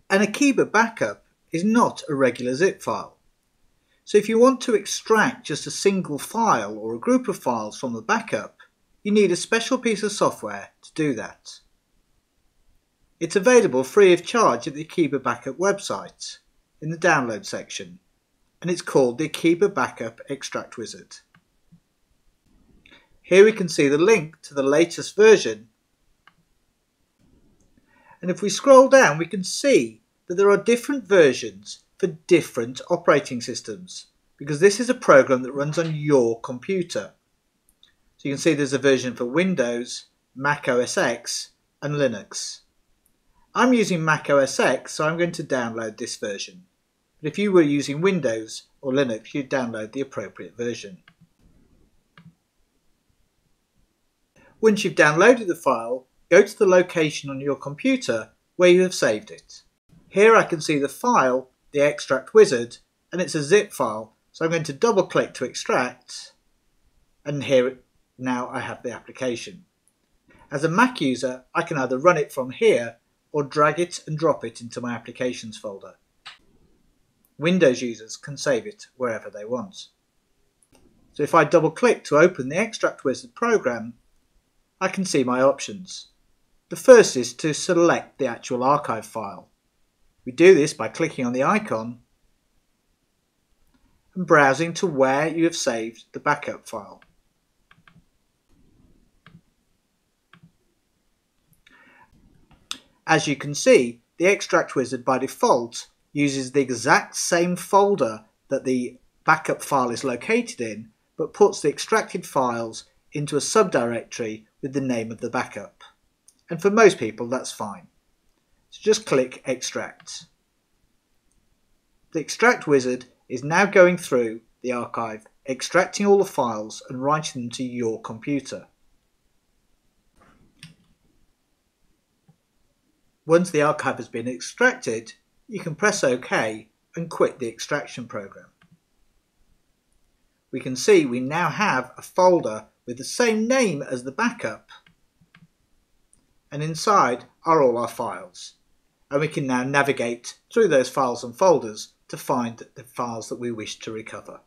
An Akiba backup is not a regular zip file. So if you want to extract just a single file or a group of files from the backup, you need a special piece of software to do that. It's available free of charge at the Akiba Backup website in the download section, and it's called the Akiba Backup Extract Wizard. Here we can see the link to the latest version, and if we scroll down we can see that there are different versions for different operating systems, because this is a program that runs on your computer. So you can see there's a version for Windows, Mac OS X and Linux. I'm using Mac OS X, so I'm going to download this version. But if you were using Windows or Linux, you'd download the appropriate version. Once you've downloaded the file, go to the location on your computer where you have saved it. Here I can see the file, the Extract Wizard, and it's a zip file, so I'm going to double click to extract, and here now I have the application. As a Mac user, I can either run it from here or drag it and drop it into my applications folder. Windows users can save it wherever they want. So if I double click to open the Extract Wizard program, I can see my options. The first is to select the actual archive file. We do this by clicking on the icon and browsing to where you have saved the backup file. As you can see, the Extract Wizard by default uses the exact same folder that the backup file is located in, but puts the extracted files into a subdirectory with the name of the backup. And for most people that's fine. So just click Extract. The Extract Wizard is now going through the archive, extracting all the files and writing them to your computer. Once the archive has been extracted, you can press OK and quit the extraction program. We can see we now have a folder with the same name as the backup, and inside are all our files, and we can now navigate through those files and folders to find the files that we wish to recover.